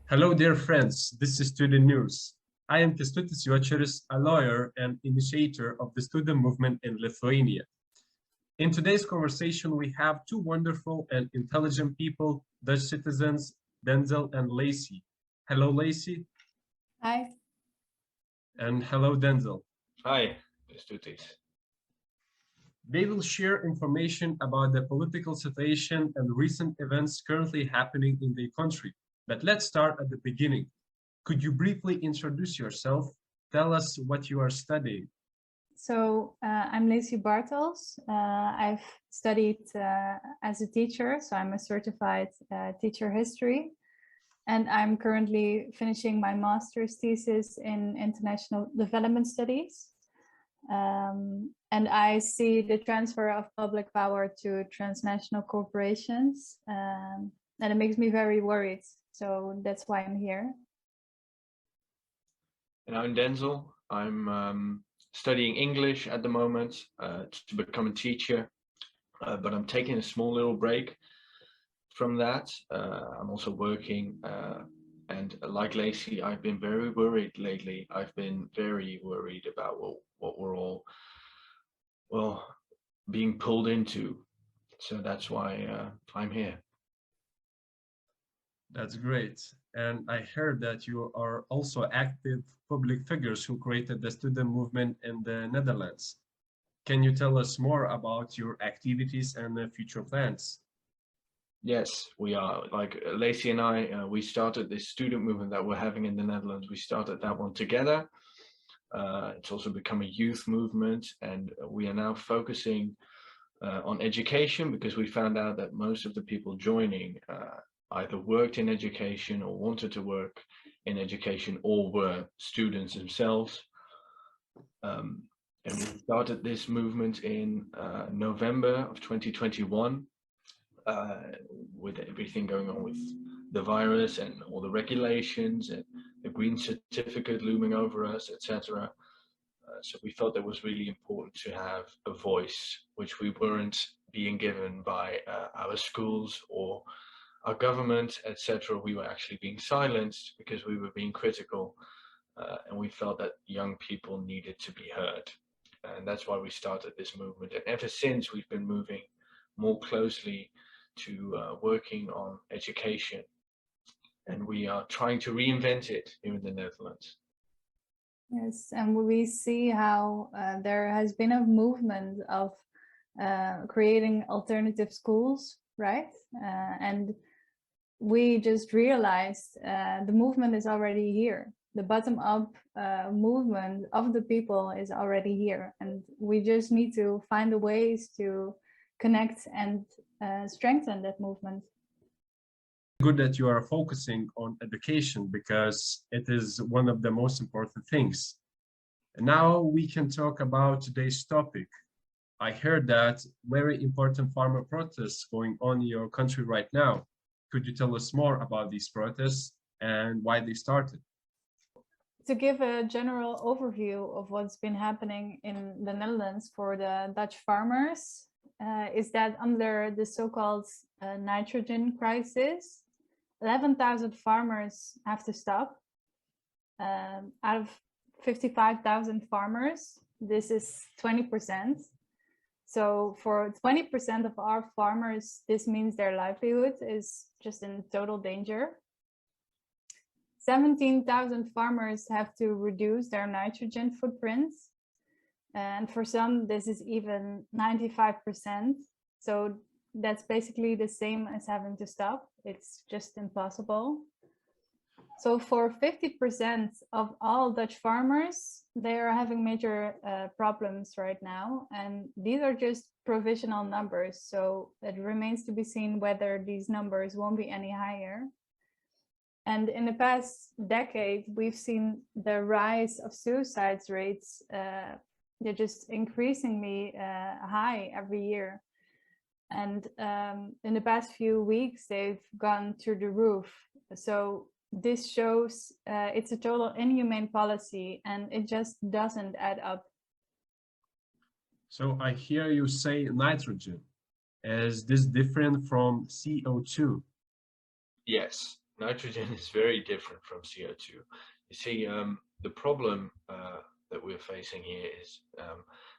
Hello, dear friends. This is Student News. I am Kęstutis, a lawyer and initiator of the student movement in Lithuania. In today's conversation, we have two wonderful and intelligent people, Dutch citizens, Denzel and Lacey. Hello, Lacey. Hi. And hello, Denzel. Hi, Kęstutis. They will share information about the political situation and recent events currently happening in the country. But let's start at the beginning. Could you briefly introduce yourself? Tell us what you are studying. So I'm Lacey Bartels. I've studied as a teacher, so I'm a certified teacher history. And I'm currently finishing my master's thesis in international development studies. And I see the transfer of public power to transnational corporations. And it makes me very worried. So that's why I'm here. And I'm Denzel. I'm studying English at the moment to become a teacher, but I'm taking a small little break from that. I'm also working, and like Lacey, I've been very worried lately. I've been very worried about what we're all, well, being pulled into. So that's why I'm here. That's great. And I heard that you are also active public figures who created the student movement in the Netherlands. Can you tell us more about your activities and future plans? Yes, we are. Like Lacey and I, we started this student movement that we're having in the Netherlands. We started that one together. It's also become a youth movement, and we are now focusing on education, because we found out that most of the people joining either worked in education or wanted to work in education or were students themselves. And we started this movement in November of 2021, with everything going on with the virus and all the regulations and the green certificate looming over us, etc. So we felt that was really important to have a voice, which we weren't being given by our schools or our government, etc. We were actually being silenced because we were being critical, and we felt that young people needed to be heard. And that's why we started this movement. And ever since, we've been moving more closely to working on education. And we are trying to reinvent it here in the Netherlands. Yes, and we see how there has been a movement of creating alternative schools, right? And we just realized the movement is already here. The bottom-up movement of the people is already here, and we just need to find the ways to connect and strengthen that movement. Good that you are focusing on education, because it is one of the most important things. And now we can talk about today's topic. I heard that very important farmer protests going on in your country right now. Could you tell us more about these protests and why they started? To give a general overview of what's been happening in the Netherlands for the Dutch farmers, is that under the so-called nitrogen crisis, 11,000 farmers have to stop. Out of 55,000 farmers, this is 20%. So for 20% of our farmers, this means their livelihood is just in total danger. 17,000 farmers have to reduce their nitrogen footprints. And for some, this is even 95%. So that's basically the same as having to stop. It's just impossible. So for 50% of all Dutch farmers, they are having major problems right now. And these are just provisional numbers. So it remains to be seen whether these numbers won't be any higher. And in the past decade, we've seen the rise of suicide rates. They're just increasingly high every year. And in the past few weeks, they've gone through the roof. So this shows it's a total inhumane policy, and it just doesn't add up. So I hear you say nitrogen. Is this different from CO2? Yes, nitrogen is very different from CO2. You see, the problem that we're facing here is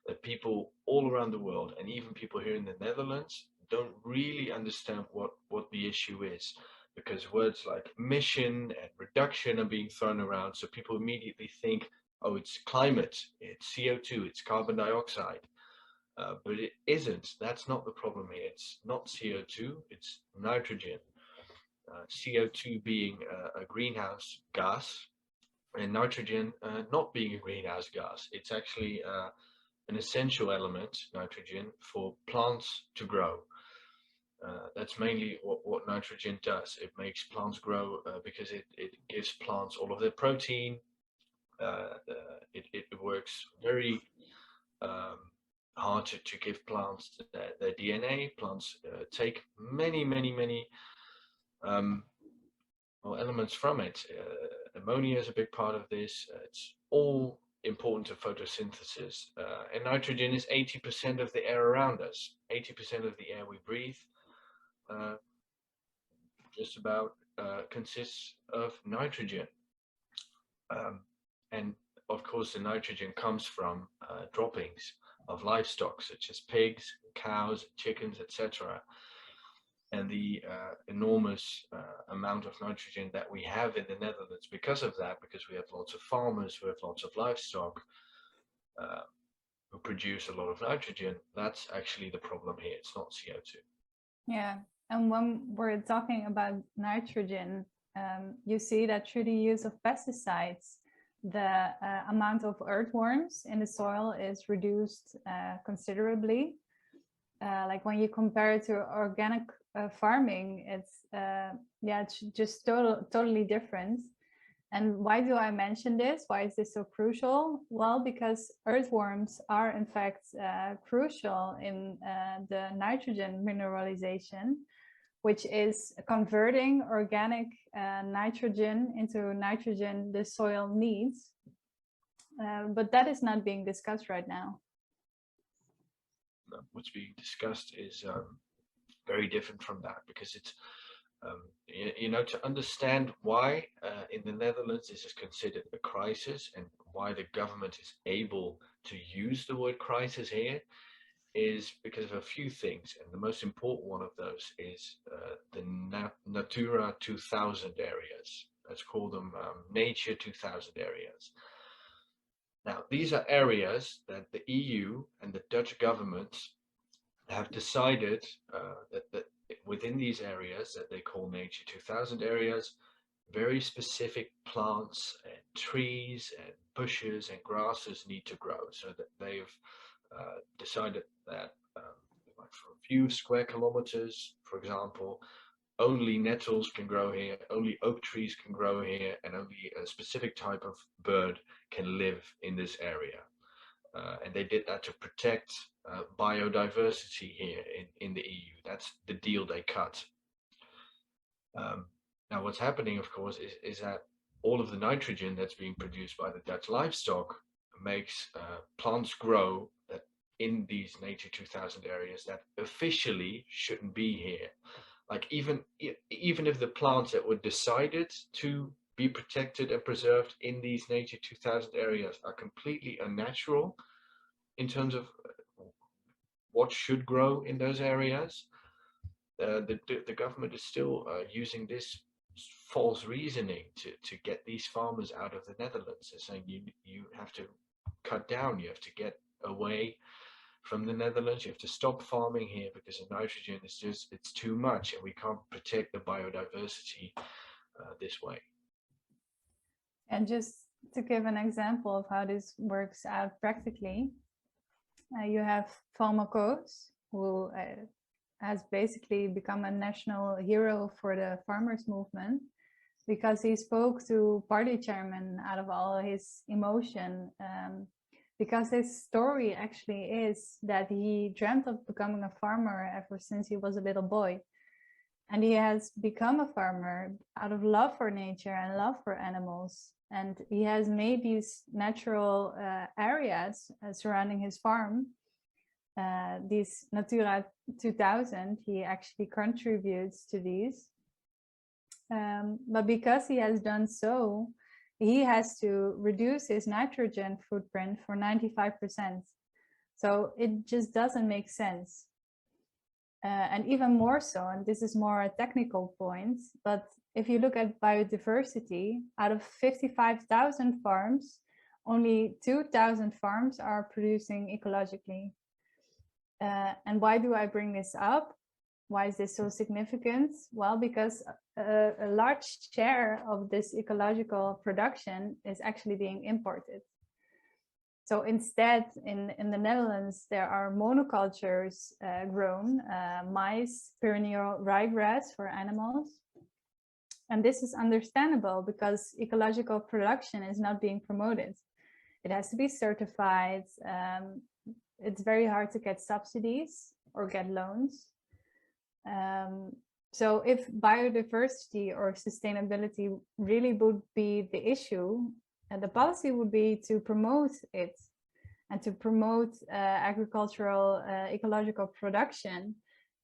that people all around the world, and even people here in the Netherlands, don't really understand what the issue is, because words like emission and reduction are being thrown around. So people immediately think, oh, it's climate, it's CO2, it's carbon dioxide. But it isn't. That's not the problem here. It's not CO2, it's nitrogen. CO2 being a greenhouse gas, and nitrogen not being a greenhouse gas. It's actually an essential element, nitrogen, for plants to grow. That's mainly what nitrogen does. It makes plants grow because it gives plants all of their protein. It works very hard to give plants their DNA. Plants take many well, elements from it. Ammonia is a big part of this. It's all important to photosynthesis. And nitrogen is 80% of the air around us. 80% of the air we breathe just about consists of nitrogen. And of course, the nitrogen comes from droppings of livestock, such as pigs, cows, chickens, etc. And the enormous amount of nitrogen that we have in the Netherlands because of that, because we have lots of farmers who have lots of livestock who produce a lot of nitrogen, that's actually the problem here. It's not CO2. Yeah, and when we're talking about nitrogen, you see that through the use of pesticides, the amount of earthworms in the soil is reduced considerably. Like when you compare it to organic farming, it's it's just totally different. And why do I mention this? Why is this so crucial? Well, because earthworms are in fact crucial in the nitrogen mineralization, which is converting organic nitrogen into nitrogen the soil needs. But that is not being discussed right now. What's being discussed is very different from that, because it's you know, to understand why in the Netherlands this is considered a crisis and why the government is able to use the word crisis here is because of a few things, and the most important one of those is the Natura 2000 areas. Let's call them Nature 2000 areas. Now, these are areas that the EU and the Dutch government have decided that within these areas that they call Nature 2000 areas, very specific plants and trees and bushes and grasses need to grow. So that they've decided that like for a few square kilometers, for example, only nettles can grow here, only oak trees can grow here, and only a specific type of bird can live in this area. And they did that to protect biodiversity here in the EU. That's the deal they cut. Now what's happening, of course, is that all of the nitrogen that's being produced by the Dutch livestock makes plants grow that in these Nature 2000 areas that officially shouldn't be here. Like even if the plants that were decided to be protected and preserved in these Nature 2000 areas are completely unnatural in terms of what should grow in those areas, the government is still using this false reasoning to get these farmers out of the Netherlands. They're saying you have to cut down, you have to get away from the Netherlands, you have to stop farming here because the nitrogen is just, it's too much and we can't protect the biodiversity this way. And just to give an example of how this works out practically, you have Valma Koos, who has basically become a national hero for the farmers movement because he spoke to party chairman out of all his emotion, because his story actually is that he dreamt of becoming a farmer ever since he was a little boy. And he has become a farmer out of love for nature and love for animals. And he has made these natural areas surrounding his farm, these Natura 2000, he actually contributes to these. But because he has done so, he has to reduce his nitrogen footprint for 95%. So it just doesn't make sense. And even more so, and this is more a technical point, but if you look at biodiversity, out of 55,000 farms, only 2,000 farms are producing ecologically. And why do I bring this up? Why is this so significant? Well, because a large share of this ecological production is actually being imported. So instead, in the Netherlands, there are monocultures grown, maize, perennial ryegrass for animals. And this is understandable because ecological production is not being promoted. It has to be certified. It's very hard to get subsidies or get loans. So if biodiversity or sustainability really would be the issue, the policy would be to promote it and to promote agricultural ecological production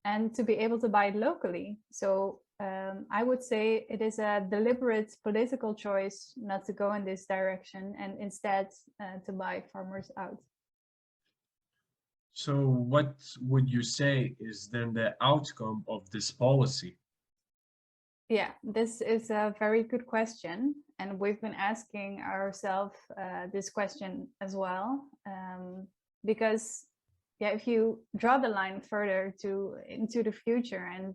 and to be able to buy it locally. So I would say it is a deliberate political choice not to go in this direction and instead to buy farmers out. So what would you say is then the outcome of this policy? Yeah, this is a very good question. And we've been asking ourselves this question as well. Because yeah, if you draw the line further into the future and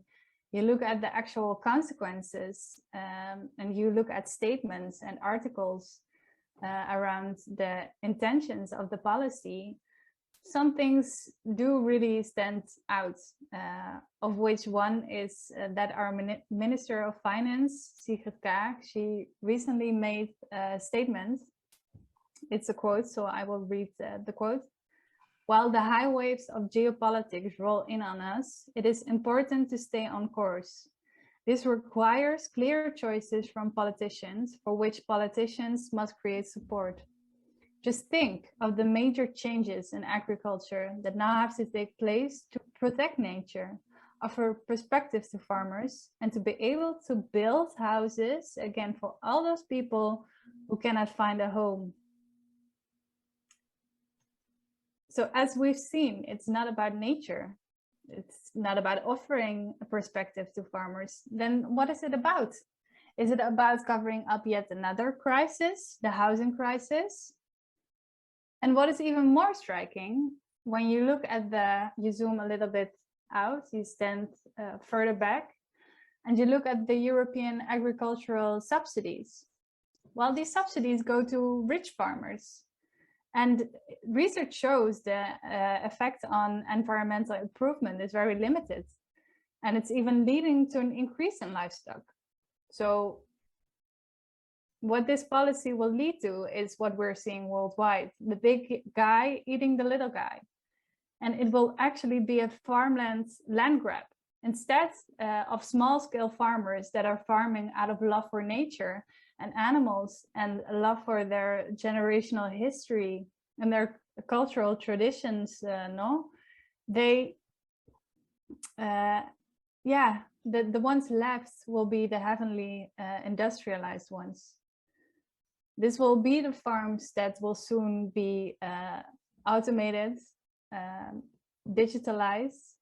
you look at the actual consequences and you look at statements and articles around the intentions of the policy, some things do really stand out, of which one is that our Minister of Finance, Sigrid Kaag, she recently made a statement. It's a quote, so I will read the quote. While the high waves of geopolitics roll in on us, it is important to stay on course. This requires clear choices from politicians, for which politicians must create support. Just think of the major changes in agriculture that now have to take place to protect nature, offer perspectives to farmers, and to be able to build houses again for all those people who cannot find a home. So as we've seen, it's not about nature. It's not about offering a perspective to farmers. Then what is it about? Is it about covering up yet another crisis, the housing crisis? And what is even more striking, when you look at you zoom a little bit out, you stand further back, and you look at the European agricultural subsidies. Well, these subsidies go to rich farmers. And research shows the effect on environmental improvement is very limited. And it's even leading to an increase in livestock. So what this policy will lead to is what we're seeing worldwide, the big guy eating the little guy. And it will actually be a farmland land grab. Instead of small-scale farmers that are farming out of love for nature and animals and love for their generational history and their cultural traditions, the ones left will be the heavily industrialized ones. This will be the farms that will soon be automated, digitalized,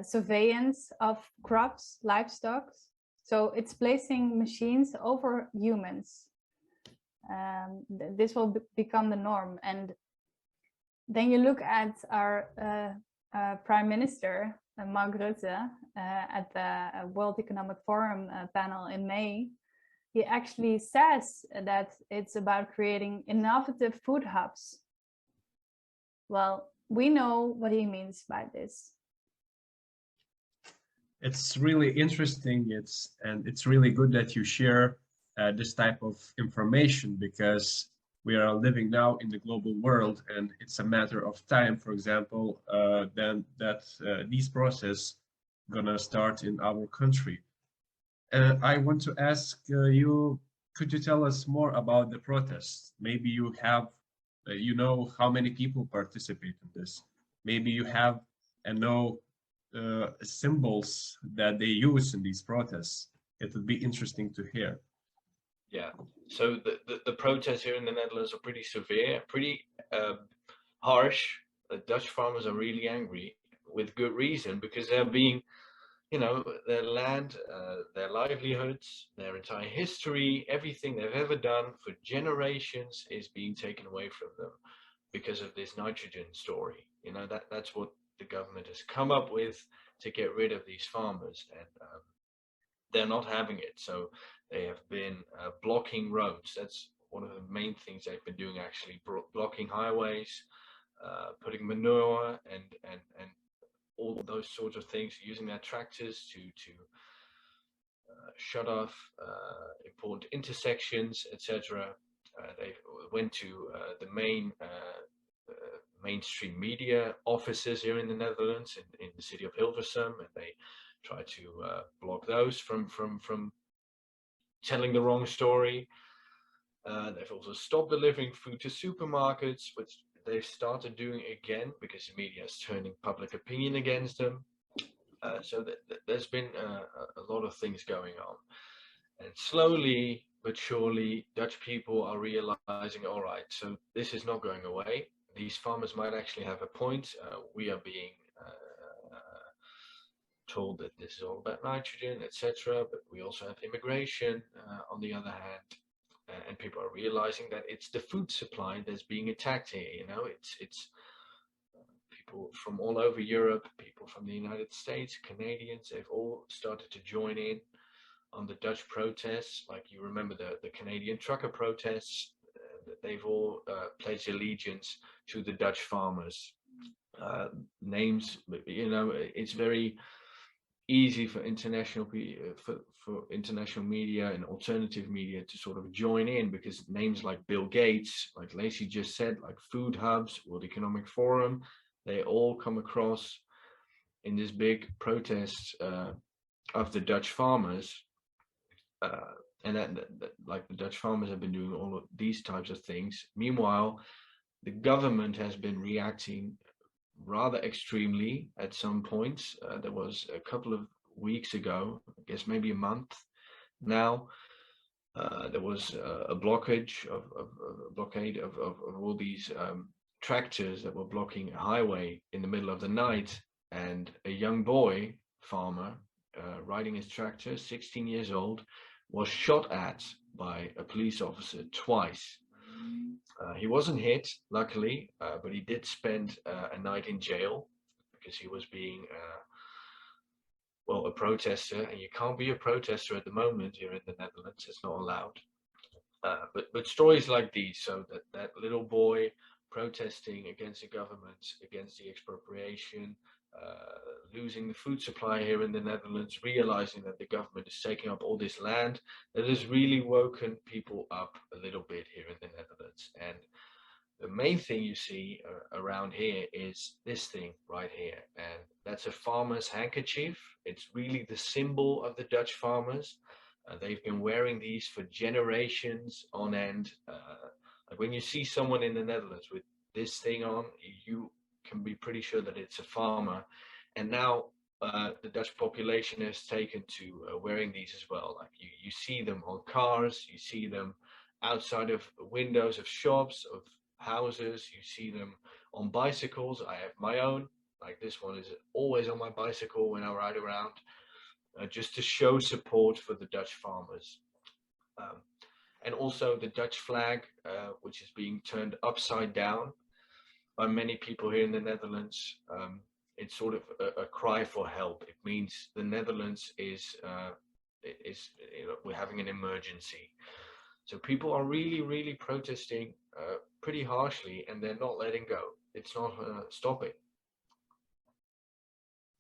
surveillance of crops, livestock. So it's placing machines over humans. This will become the norm. And then you look at our Prime Minister, Mark Rutte, at the World Economic Forum panel in May. He actually says that it's about creating innovative food hubs. Well, we know what he means by this. It's really interesting. It's really good that you share this type of information, because we are living now in the global world, and it's a matter of time, for example, then that these process gonna start in our country. I want to ask you, could you tell us more about the protests? Maybe you have, you know, how many people participate in this. Maybe you have and know symbols that they use in these protests. It would be interesting to hear. Yeah, so the protests here in the Netherlands are pretty severe, pretty harsh. The Dutch farmers are really angry with good reason, because they're being, you know, their land, their livelihoods, their entire history, everything they've ever done for generations is being taken away from them because of this nitrogen story. You know, that's what the government has come up with to get rid of these farmers, and they're not having it. So they have been blocking roads. That's one of the main things they've been doing, actually, blocking highways, putting manure and all those sorts of things, using their tractors to shut off important intersections, etc. They went to the mainstream media offices here in the Netherlands, in the city of Hilversum, and they tried to block those from telling the wrong story. They've also stopped delivering food to supermarkets, which they've started doing again because the media is turning public opinion against them. So there's been a lot of things going on. And slowly but surely, Dutch people are realizing, all right, so this is not going away. These farmers might actually have a point. We are being told that this is all about nitrogen, etc. But we also have immigration on the other hand. And people are realizing that it's the food supply that's being attacked here. You know, it's people from all over Europe, people from the United States, Canadians, they've all started to join in on the Dutch protests. Like, you remember the Canadian trucker protests, they've all pledged allegiance to the Dutch farmers. Names, you know, it's very easy for international international media and alternative media to sort of join in, because names like Bill Gates, like Lacey just said, like food hubs, World Economic Forum, they all come across in this big protest of the Dutch farmers. And that, like, the Dutch farmers have been doing all of these types of things. Meanwhile, the government has been reacting rather extremely at some points. There was a couple of weeks ago, I guess maybe a month now, there was a blockade of all these tractors that were blocking a highway in the middle of the night, and a young boy farmer riding his tractor, 16 years old, was shot at by a police officer twice. He wasn't hit, luckily, but he did spend a night in jail because he was being, well, a protester, and you can't be a protester at the moment here in the Netherlands. It's not allowed. But stories like these, so that little boy protesting against the government, against the expropriation, losing the food supply here in the Netherlands, realizing that the government is taking up all this land, that has really woken people up a little bit here in the Netherlands. And the main thing you see around here is this thing right here, and that's a farmer's handkerchief. It's really the symbol of the Dutch farmers. They've been wearing these for generations on end. Like, when you see someone in the Netherlands with this thing on, you can be pretty sure that it's a farmer. And now the Dutch population has taken to wearing these as well. Like, you see them on cars, you see them outside of windows of shops, of houses, you see them on bicycles. I have my own, like, this one is always on my bicycle when I ride around, just to show support for the Dutch farmers. And also the Dutch flag, which is being turned upside down by many people here in the Netherlands. It's sort of a cry for help. It means the Netherlands is you know, we're having an emergency. So people are really protesting pretty harshly, and they're not letting go. It's not stopping,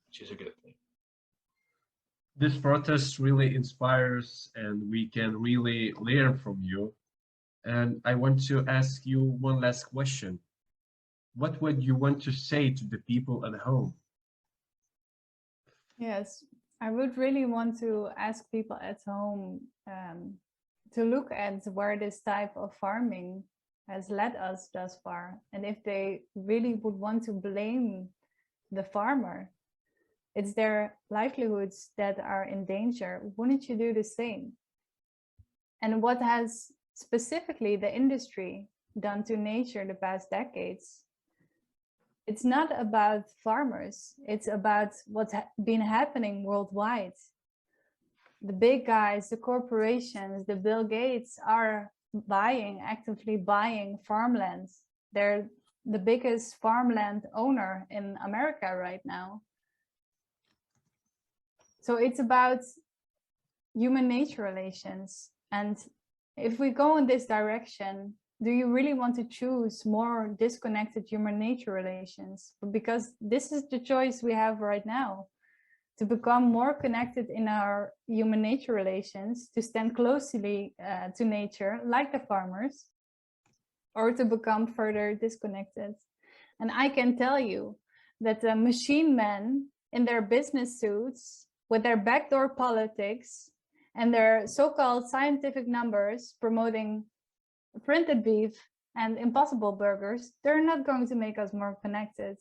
which is a good thing. This protest really inspires, and we can really learn from you. And I want to ask you one last question. What would you want to say to the people at home? Yes, I would really want to ask people at home to look at where this type of farming has led us thus far. And if they really would want to blame the farmer, It's their livelihoods that are in danger. Wouldn't you do the same? And what has specifically the industry done to nature the past decades? It's not about farmers. It's about what's been happening worldwide. The big guys, the corporations, the Bill Gates are actively buying farmlands. They're the biggest farmland owner in America right now. So it's about human-nature relations. And if we go in this direction, do you really want to choose more disconnected human-nature relations? Because this is the choice we have right now, to become more connected in our human-nature relations, to stand closely to nature, like the farmers, or to become further disconnected. And I can tell you that the machine men in their business suits, with their backdoor politics and their so-called scientific numbers promoting printed beef and impossible burgers, they're not going to make us more connected.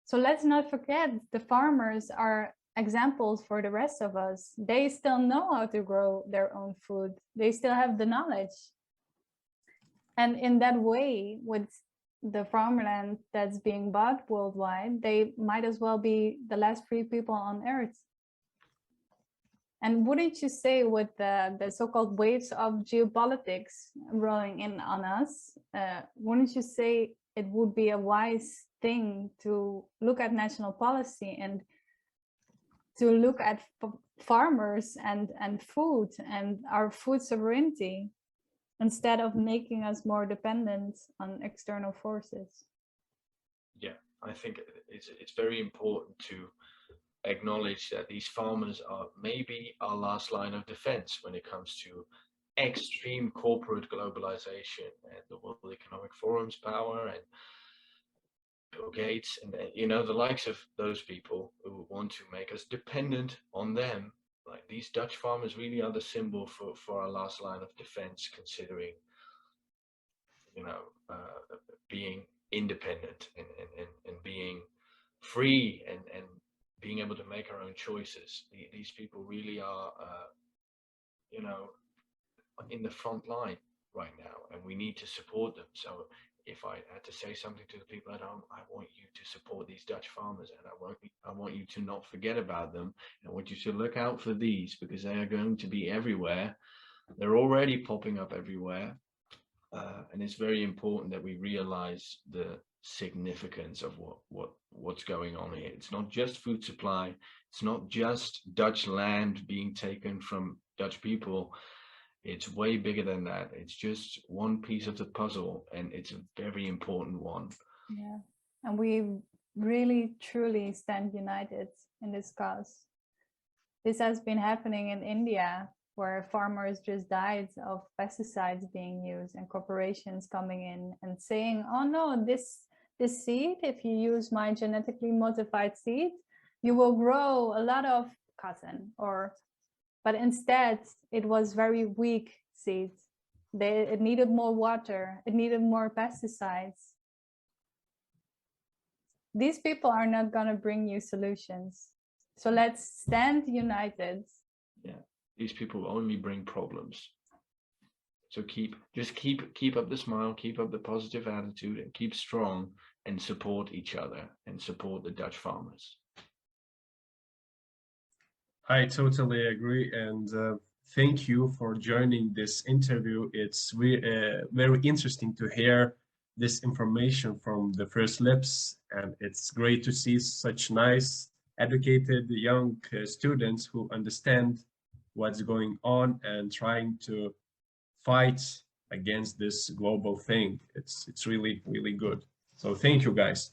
So let's not forget, the farmers are examples for the rest of us. They still know how to grow their own food. They still have the knowledge. And in that way, with the farmland that's being bought worldwide, they might as well be the last free people on earth. And wouldn't you say, with the so-called waves of geopolitics rolling in on us, wouldn't you say it would be a wise thing to look at national policy and to look at farmers and food and our food sovereignty, instead of making us more dependent on external forces? Yeah, I think it's very important to acknowledge that these farmers are maybe our last line of defense when it comes to extreme corporate globalization and the World Economic Forum's power and Bill Gates and the likes of those people who want to make us dependent on them. Like, these Dutch farmers really are the symbol for our last line of defense, considering being independent and being free and being able to make our own choices. These people really are in the front line right now, and we need to support them. So if I had to say something to the people at home, I want you to support these Dutch farmers, and I want you to not forget about them. And I want you to look out for these, because they are going to be everywhere. They're already popping up everywhere. And it's very important that we realize the significance of what's going on here. It's not just food supply. It's not just Dutch land being taken from Dutch people. It's way bigger than that. It's just one piece of the puzzle, and it's a very important one. Yeah, and we really truly stand united in this cause. This has been happening in India, where farmers just died of pesticides being used, and corporations coming in and saying, oh no, this seed, if you use my genetically modified seed, you will grow a lot of cotton. But instead, it was very weak seed. It needed more water. It needed more pesticides. These people are not going to bring you solutions. So let's stand united. Yeah, these people only bring problems. So keep up the smile, keep up the positive attitude, and keep strong, and support each other and support the Dutch farmers. I totally agree, and thank you for joining this interview. It's very interesting to hear this information from the first lips, and it's great to see such nice, educated young students who understand what's going on and trying to fight against this global thing. It's really, really good. So thank you, guys.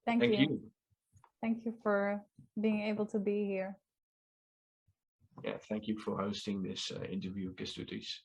Thank you. Thank you for being able to be here. Yeah, thank you for hosting this interview, Kęstutis.